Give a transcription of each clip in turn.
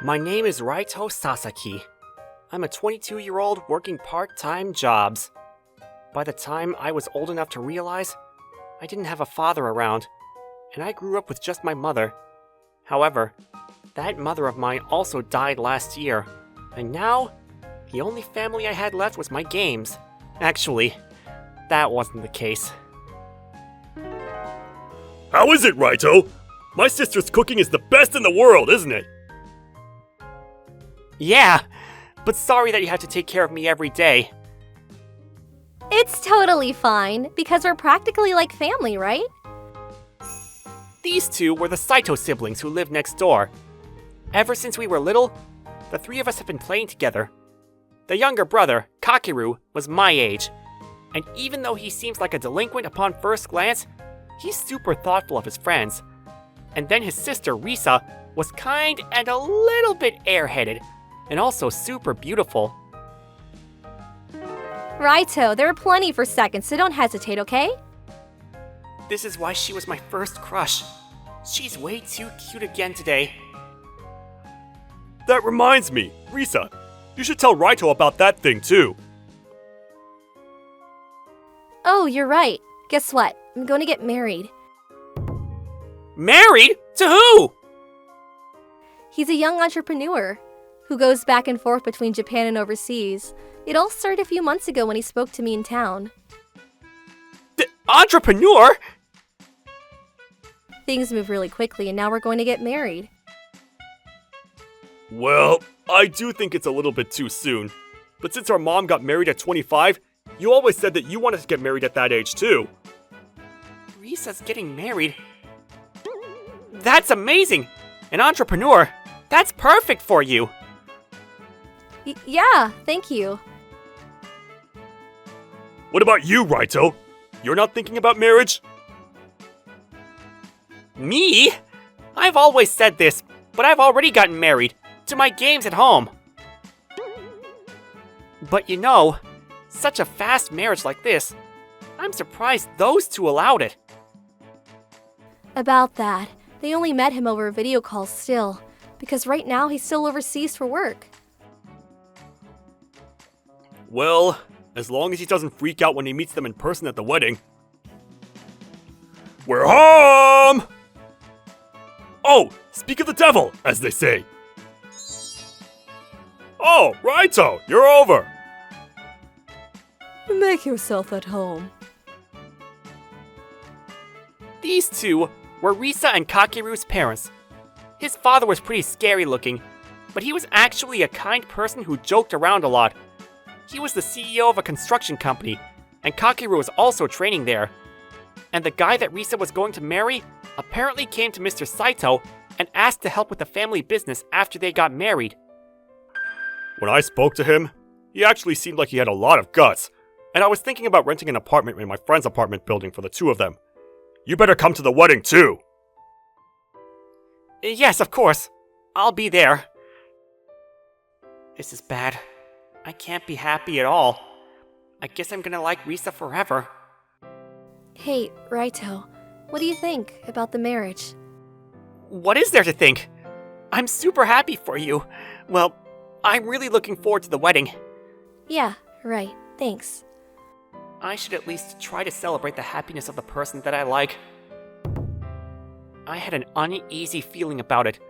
My name is Raito Sasaki. I'm a 22-year-old working part-time jobs. By the time I was old enough to realize, I didn't have a father around, and I grew up with just my mother. However, that mother of mine also died last year, and now, the only family I had left was my games. Actually, that wasn't the case. How is it, Raito? My sister's cooking is the best in the world, isn't it? Yeah, but sorry that you have to take care of me every day. It's totally fine, because we're practically like family, right? These two were the Saito siblings who live next door. Ever since we were little, the three of us have been playing together. The younger brother, Kakeru, was my age, and even though he seems like a delinquent upon first glance, he's super thoughtful of his friends. And then his sister, Risa, was kind and a little bit airheaded, and also super beautiful. Raito, there are plenty for seconds, so don't hesitate, okay? This is why she was my first crush. She's way too cute again today. That reminds me, Risa, you should tell Raito about that thing too. Oh, you're right. Guess what? I'm going to get married. Married? To who? He's a young entrepreneur who goes back and forth between Japan and overseas. It all started a few months ago when he spoke to me in town. The entrepreneur? Things move really quickly, and now we're going to get married. Well, I do think it's a little bit too soon. But since our mom got married at 25, you always said that you wanted to get married at that age too. Risa's getting married? That's amazing! An entrepreneur! That's perfect for you! Yeah, thank you. What about you, Raito? You're not thinking about marriage? Me? I've always said this, but I've already gotten married. To my games at home. But you know, such a fast marriage like this, I'm surprised those two allowed it. About that, they only met him over video calls still, because right now he's still overseas for work. Well, as long as he doesn't freak out when he meets them in person at the wedding. We're home! Oh, speak of the devil, as they say. Oh, Raito, you're over! Make yourself at home. These two were Risa and Kakeru's parents. His father was pretty scary looking, but he was actually a kind person who joked around a lot. He was the CEO of a construction company, and Kakeru was also training there. And the guy that Risa was going to marry apparently came to Mr. Saito and asked to help with the family business after they got married. When I spoke to him, he actually seemed like he had a lot of guts, and I was thinking about renting an apartment in my friend's apartment building for the two of them. You better come to the wedding too! Yes, of course. I'll be there. This is bad. I can't be happy at all. I guess I'm gonna like Risa forever. Hey, Raito, what do you think about the marriage? What is there to think? I'm super happy for you. Well, I'm really looking forward to the wedding. Yeah, right, thanks. I should at least try to celebrate the happiness of the person that I like. I had an uneasy feeling about it,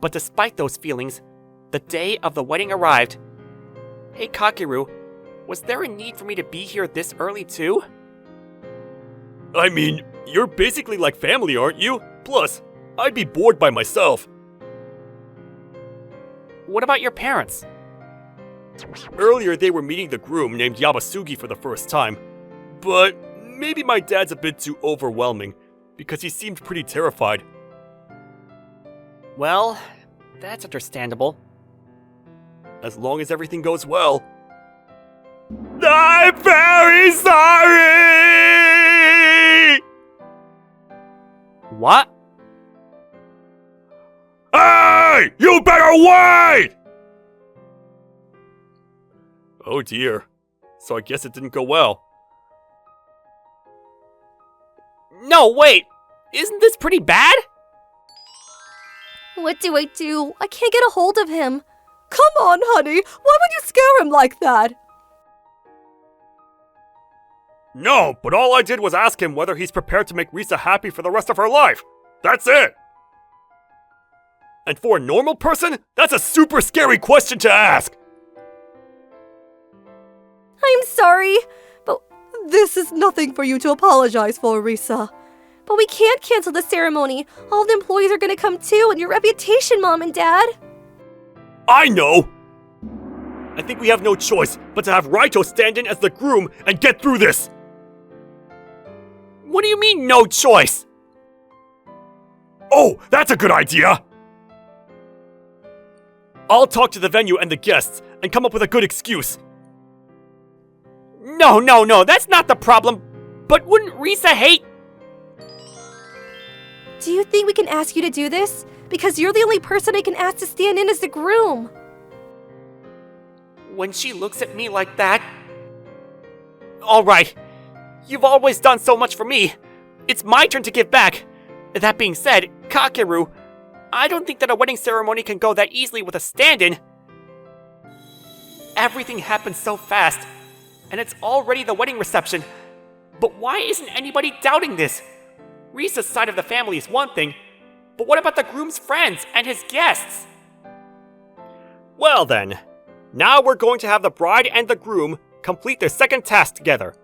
but despite those feelings, the day of the wedding arrived. Hey Kakeru, was there a need for me to be here this early too? I mean, you're basically like family, aren't you? Plus, I'd be bored by myself. What about your parents? Earlier they were meeting the groom named Yabasugi for the first time, but maybe my dad's a bit too overwhelming, because he seemed pretty terrified. Well, that's understandable. As long as everything goes well. I'm very sorry! What? Hey! You better wait! Oh dear. So I guess it didn't go well. No, wait! Isn't this pretty bad? What do I do? I can't get a hold of him. Come on, honey. Why would you scare him like that? No, but all I did was ask him whether he's prepared to make Risa happy for the rest of her life. That's it. And for a normal person, that's a super scary question to ask. I'm sorry, but this is nothing for you to apologize for, Risa. But we can't cancel the ceremony. All the employees are gonna come too, and your reputation, Mom and Dad. I know! I think we have no choice but to have Raito stand in as the groom and get through this! What do you mean, no choice? Oh, that's a good idea! I'll talk to the venue and the guests and come up with a good excuse. No, that's not the problem. But wouldn't Risa hate... Do you think we can ask you to do this? Because you're the only person I can ask to stand in as the groom. When she looks at me like that... Alright, you've always done so much for me. It's my turn to give back. That being said, Kakeru, I don't think that a wedding ceremony can go that easily with a stand-in. Everything happens so fast, and it's already the wedding reception. But why isn't anybody doubting this? Risa's side of the family is one thing, but what about the groom's friends and his guests? Well then, now we're going to have the bride and the groom complete their second task together.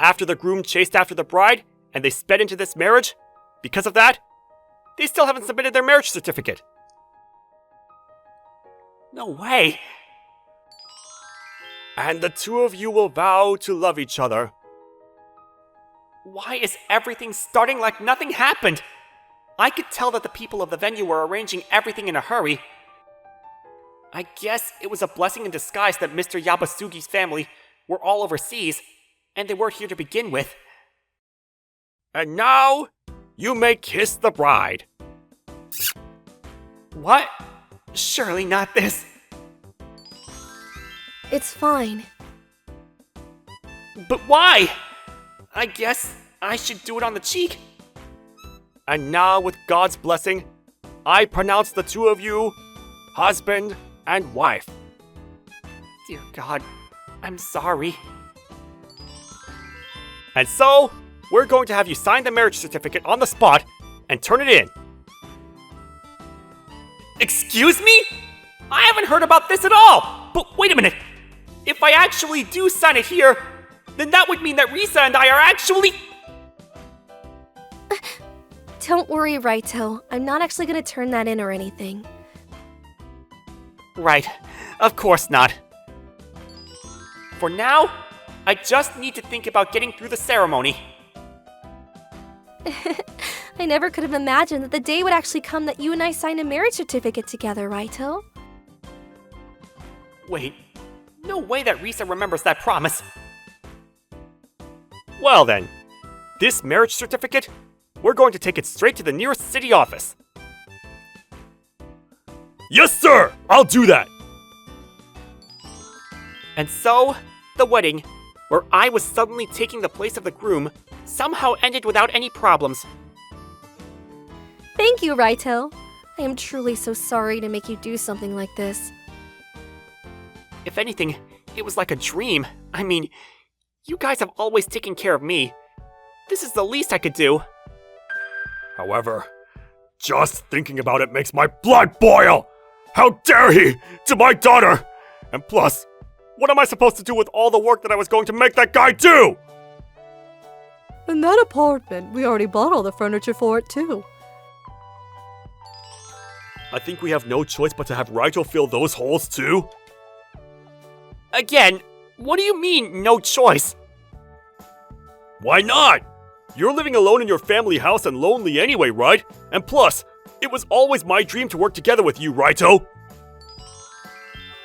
After the groom chased after the bride, and they sped into this marriage, because of that, they still haven't submitted their marriage certificate. No way. And the two of you will vow to love each other. Why is everything starting like nothing happened? I could tell that the people of the venue were arranging everything in a hurry. I guess it was a blessing in disguise that Mr. Yabasugi's family were all overseas, and they weren't here to begin with. And now, you may kiss the bride. What? Surely not this. It's fine. But why? I guess I should do it on the cheek. And now, with God's blessing, I pronounce the two of you husband and wife. Dear God, I'm sorry. And so, we're going to have you sign the marriage certificate on the spot and turn it in. Excuse me? I haven't heard about this at all! But wait a minute! If I actually do sign it here, then that would mean that Risa and I are actually... Don't worry, Raito. I'm not actually gonna turn that in or anything. Right. Of course not. For now, I just need to think about getting through the ceremony. I never could have imagined that the day would actually come that you and I sign a marriage certificate together, Raito. Wait, no way that Risa remembers that promise. Well then, this marriage certificate, we're going to take it straight to the nearest city office. Yes, sir! I'll do that! And so, the wedding, where I was suddenly taking the place of the groom, somehow ended without any problems. Thank you, Raito. I am truly so sorry to make you do something like this. If anything, it was like a dream. I mean, you guys have always taken care of me. This is the least I could do. However, just thinking about it makes my blood boil! How dare he! To my daughter! And plus, what am I supposed to do with all the work that I was going to make that guy do? In that apartment, we already bought all the furniture for it too. I think we have no choice but to have Raito fill those holes too. Again, what do you mean, no choice? Why not? You're living alone in your family house and lonely anyway, right? And plus, it was always my dream to work together with you, Raito.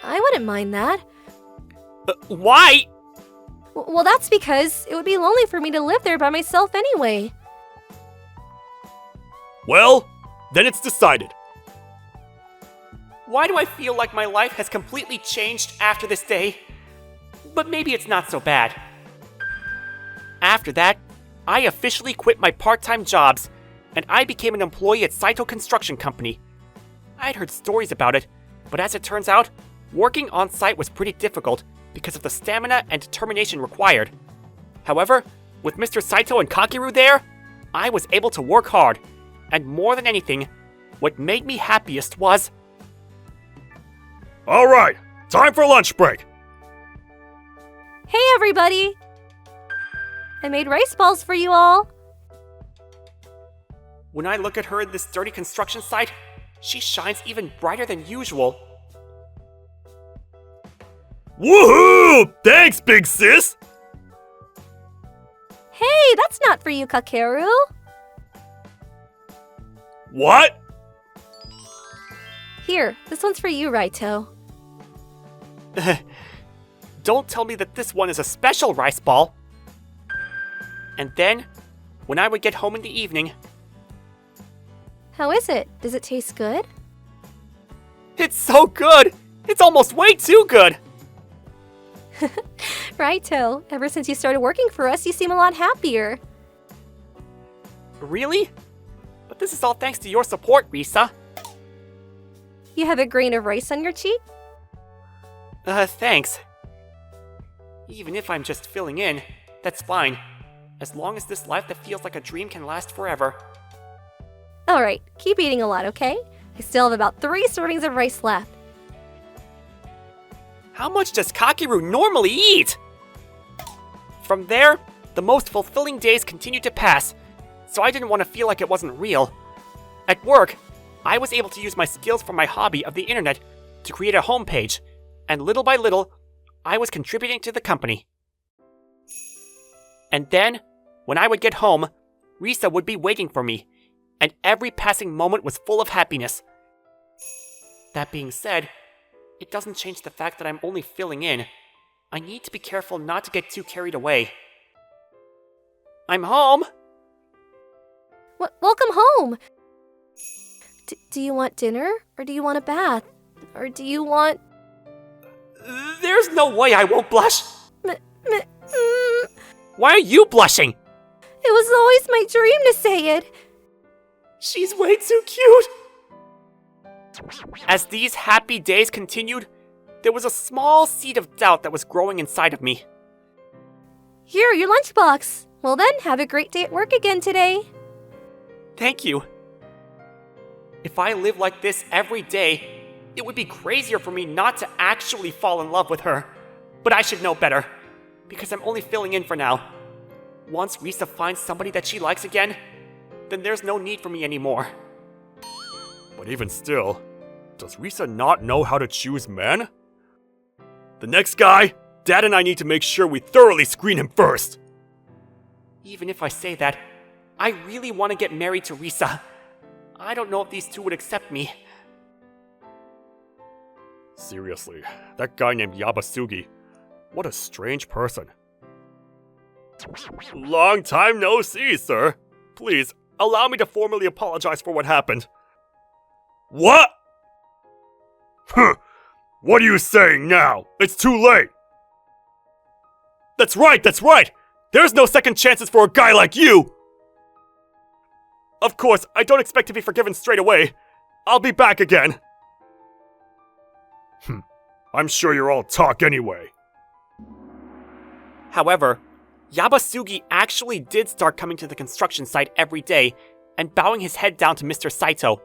I wouldn't mind that. Why? Well, that's because it would be lonely for me to live there by myself anyway. Well, then it's decided. Why do I feel like my life has completely changed after this day? But maybe it's not so bad. After that, I officially quit my part-time jobs, and I became an employee at Saito Construction Company. I'd heard stories about it, but as it turns out, working on site was pretty difficult because of the stamina and determination required. However, with Mr. Saito and Kakeru there, I was able to work hard, and more than anything, what made me happiest was... Alright, time for lunch break! Hey everybody! I made rice balls for you all. When I look at her in this dirty construction site, she shines even brighter than usual. Woohoo! Thanks, big sis! Hey, that's not for you, Kakeru. What? Here, this one's for you, Raito. Don't tell me that this one is a special rice ball. And then, when I would get home in the evening... How is it? Does it taste good? It's so good! It's almost way too good! Raito, ever since you started working for us, you seem a lot happier. Really? But this is all thanks to your support, Risa. You have a grain of rice on your cheek? Thanks. Even if I'm just filling in, that's fine. As long as this life that feels like a dream can last forever. Alright, keep eating a lot, okay? I still have about 3 servings of rice left. How much does Kakeru normally eat? From there, the most fulfilling days continued to pass, so I didn't want to feel like it wasn't real. At work, I was able to use my skills from my hobby of the internet to create a homepage, and little by little, I was contributing to the company. And then, when I would get home, Risa would be waiting for me, and every passing moment was full of happiness. That being said, it doesn't change the fact that I'm only filling in. I need to be careful not to get too carried away. I'm home! Welcome home! Do you want dinner? Or do you want a bath? Or do you want... There's no way I won't blush! Why are you blushing? It was always my dream to say it! She's way too cute! As these happy days continued, there was a small seed of doubt that was growing inside of me. Here, your lunchbox! Well then, have a great day at work again today! Thank you. If I lived like this every day, it would be crazier for me not to actually fall in love with her. But I should know better, because I'm only filling in for now. Once Risa finds somebody that she likes again, then there's no need for me anymore. But even still, does Risa not know how to choose men? The next guy, Dad and I need to make sure we thoroughly screen him first. Even if I say that, I really want to get married to Risa. I don't know if these two would accept me. Seriously, that guy named Yabasugi, what a strange person. Long time no see, sir. Please, allow me to formally apologize for what happened. What? What are you saying now? It's too late! That's right! There's no second chances for a guy like you! Of course, I don't expect to be forgiven straight away. I'll be back again. I'm sure you're all talk anyway. However, Yabasugi actually did start coming to the construction site every day and bowing his head down to Mr. Saito.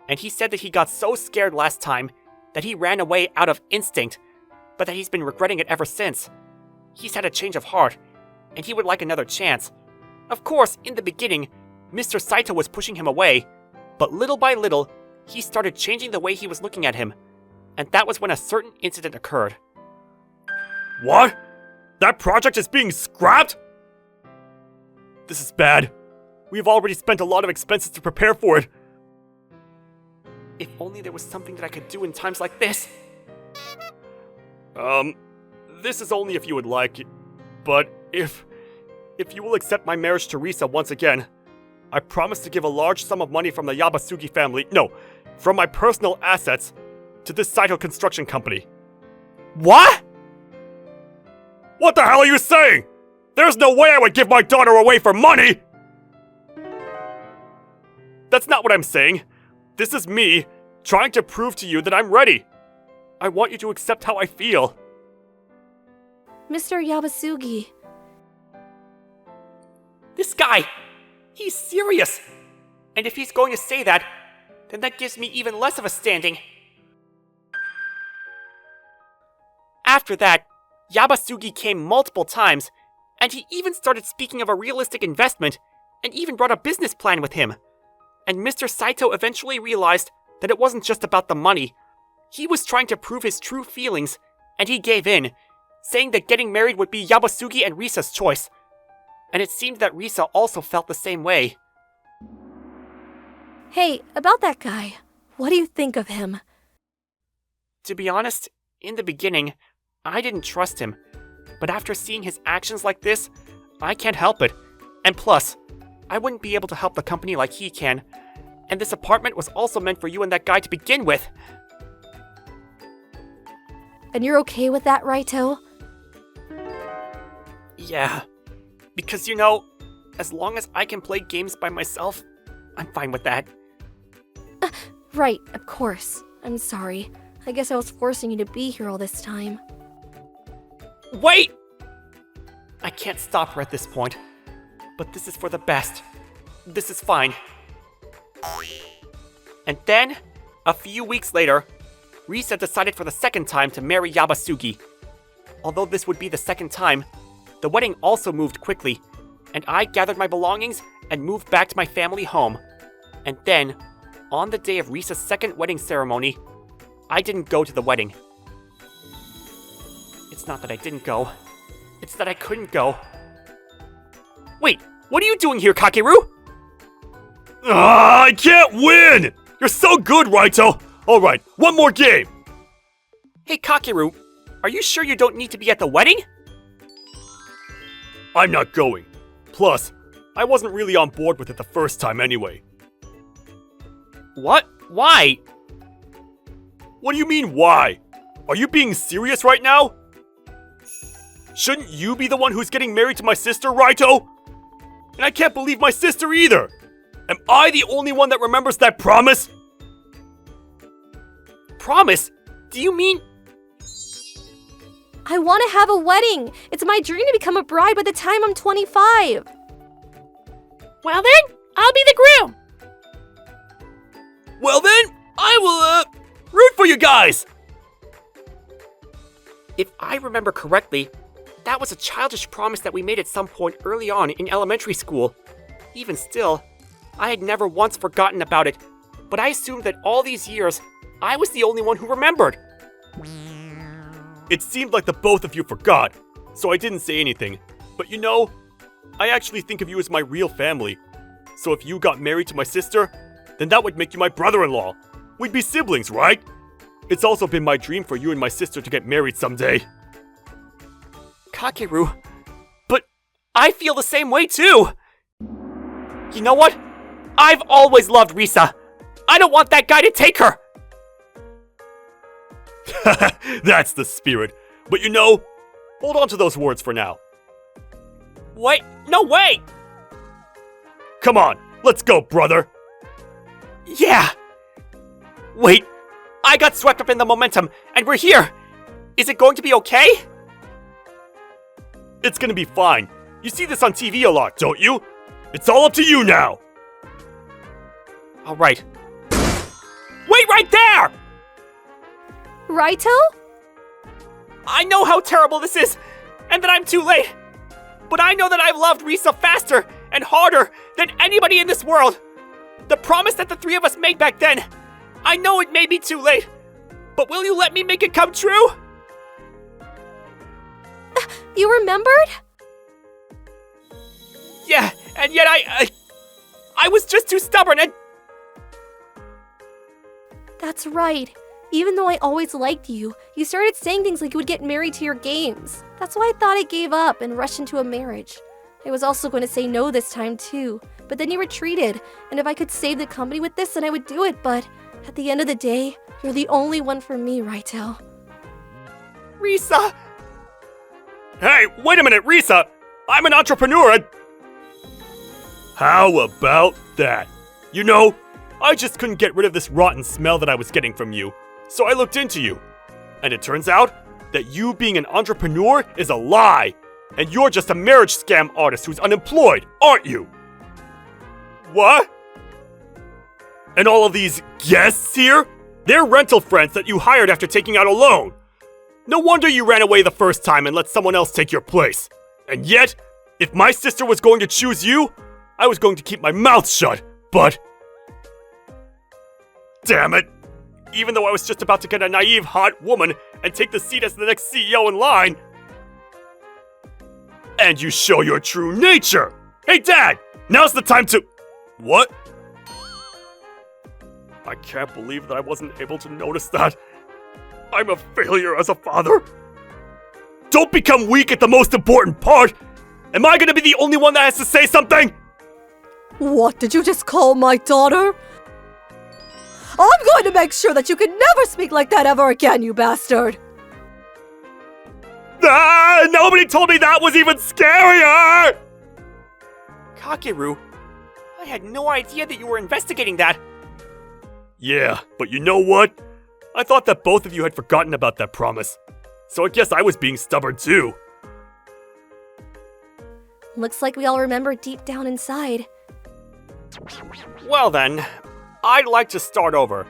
And he said that he got so scared last time that he ran away out of instinct, but that he's been regretting it ever since. He's had a change of heart, and he would like another chance. Of course, in the beginning, Mr. Saito was pushing him away, but little by little, he started changing the way he was looking at him, and that was when a certain incident occurred. What? That project is being scrapped? This is bad. We've already spent a lot of expenses to prepare for it. If only there was something that I could do in times like this. This is only if you would like, but if you will accept my marriage to Risa once again, I promise to give a large sum of money from the Yabasugi family, no, from my personal assets, to this Saito construction company. What? What the hell are you saying? There's no way I would give my daughter away for money! That's not what I'm saying. This is me trying to prove to you that I'm ready. I want you to accept how I feel. Mr. Yabasugi. This guy, he's serious. And if he's going to say that, then that gives me even less of a standing. After that, Yabasugi came multiple times, and he even started speaking of a realistic investment, and even brought a business plan with him. And Mr. Saito eventually realized that it wasn't just about the money. He was trying to prove his true feelings, and he gave in, saying that getting married would be Yabasugi and Risa's choice. And it seemed that Risa also felt the same way. Hey, about that guy. What do you think of him? To be honest, in the beginning, I didn't trust him. But after seeing his actions like this, I can't help it. And plus, I wouldn't be able to help the company like he can. And this apartment was also meant for you and that guy to begin with. And you're okay with that, Raito? Yeah. Because, you know, as long as I can play games by myself, I'm fine with that. Right, of course. I'm sorry. I guess I was forcing you to be here all this time. Wait! I can't stop her at this point. But this is for the best. This is fine. And then, a few weeks later, Risa decided for the second time to marry Yabasugi. Although this would be the second time, the wedding also moved quickly, and I gathered my belongings and moved back to my family home. And then, on the day of Risa's second wedding ceremony, I didn't go to the wedding. It's not that I didn't go. It's that I couldn't go. Wait, what are you doing here, Kakeru? I can't win! You're so good, Raito! Alright, one more game! Hey, Kakeru, are you sure you don't need to be at the wedding? I'm not going. Plus, I wasn't really on board with it the first time anyway. What? Why? What do you mean, why? Are you being serious right now? Shouldn't you be the one who's getting married to my sister, Raito? And I can't believe my sister either! Am I the only one that remembers that promise? Promise? Do you mean... I want to have a wedding! It's my dream to become a bride by the time I'm 25! Well then, I'll be the groom! Well then, I will, root for you guys! If I remember correctly, that was a childish promise that we made at some point early on in elementary school. Even still, I had never once forgotten about it, but I assumed that all these years, I was the only one who remembered. It seemed like the both of you forgot, so I didn't say anything. But you know, I actually think of you as my real family. So if you got married to my sister, then that would make you my brother-in-law. We'd be siblings, right? It's also been my dream for you and my sister to get married someday. Kakeru, but I feel the same way too! You know what? I've always loved Risa. I don't want that guy to take her! That's the spirit. But you know, hold on to those words for now. Wait, no way! Come on, let's go, brother! Yeah! Wait, I got swept up in the momentum, and we're here! Is it going to be okay? It's gonna be fine. You see this on TV a lot, don't you? It's all up to you now! Alright. Wait right there! Raito? I know how terrible this is, and that I'm too late. But I know that I've loved Risa faster and harder than anybody in this world. The promise that the three of us made back then, I know it may be too late, but will you let me make it come true? You remembered? Yeah, and yet I was just too stubborn and... That's right. Even though I always liked you, you started saying things like you would get married to your games. That's why I thought I gave up and rushed into a marriage. I was also going to say no this time too, but then you retreated, and if I could save the company with this, then I would do it, but at the end of the day, you're the only one for me, Raito. Risa! Hey, wait a minute, Risa! I'm an entrepreneur and... How about that? You know, I just couldn't get rid of this rotten smell that I was getting from you. So I looked into you. And it turns out that you being an entrepreneur is a lie. And you're just a marriage scam artist who's unemployed, aren't you? What? And all of these guests here? They're rental friends that you hired after taking out a loan. No wonder you ran away the first time and let someone else take your place. And yet, if my sister was going to choose you, I was going to keep my mouth shut, but... Damn it! Even though I was just about to get a naive, hot woman and take the seat as the next CEO in line. And you show your true nature! Hey Dad! Now's the time to... What? I can't believe that I wasn't able to notice that. I'm a failure as a father. Don't become weak at the most important part! Am I gonna be the only one that has to say something? What did you just call my daughter? I'm going to make sure that you can never speak like that ever again, you bastard! Ah! Nobody told me that was even scarier! Kakeru, I had no idea that you were investigating that. Yeah, but you know what? I thought that both of you had forgotten about that promise. So I guess I was being stubborn too. Looks like we all remember deep down inside. Well then, I'd like to start over.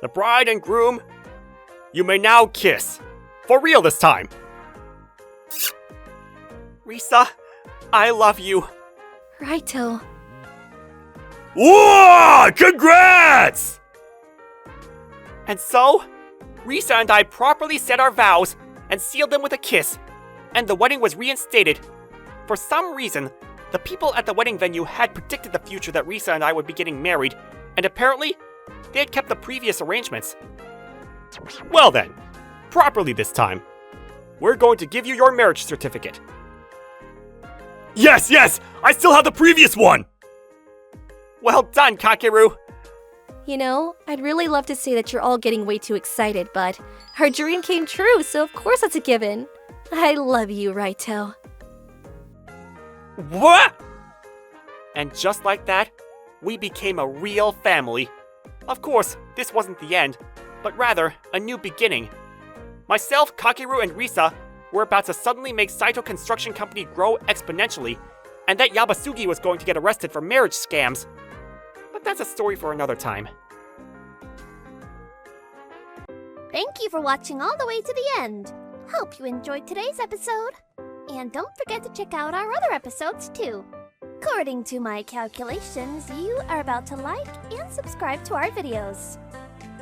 The bride and groom, you may now kiss. For real this time. Risa, I love you. Righto. Whoa! Congrats! And so, Risa and I properly said our vows and sealed them with a kiss, and the wedding was reinstated. For some reason, the people at the wedding venue had predicted the future that Risa and I would be getting married, and apparently, they had kept the previous arrangements. Well then, properly this time. We're going to give you your marriage certificate. Yes, yes! I still have the previous one! Well done, Kakeru! You know, I'd really love to say that you're all getting way too excited, but our dream came true, so of course it's a given. I love you, Raito. What? And just like that, we became a real family. Of course, this wasn't the end, but rather a new beginning. Myself, Kakeru, and Risa were about to suddenly make Saito Construction Company grow exponentially, and that Yabasugi was going to get arrested for marriage scams. But that's a story for another time. Thank you for watching all the way to the end. Hope you enjoyed today's episode. And don't forget to check out our other episodes too. According to my calculations, you are about to like and subscribe to our videos.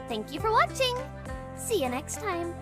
Thank you for watching. See you next time.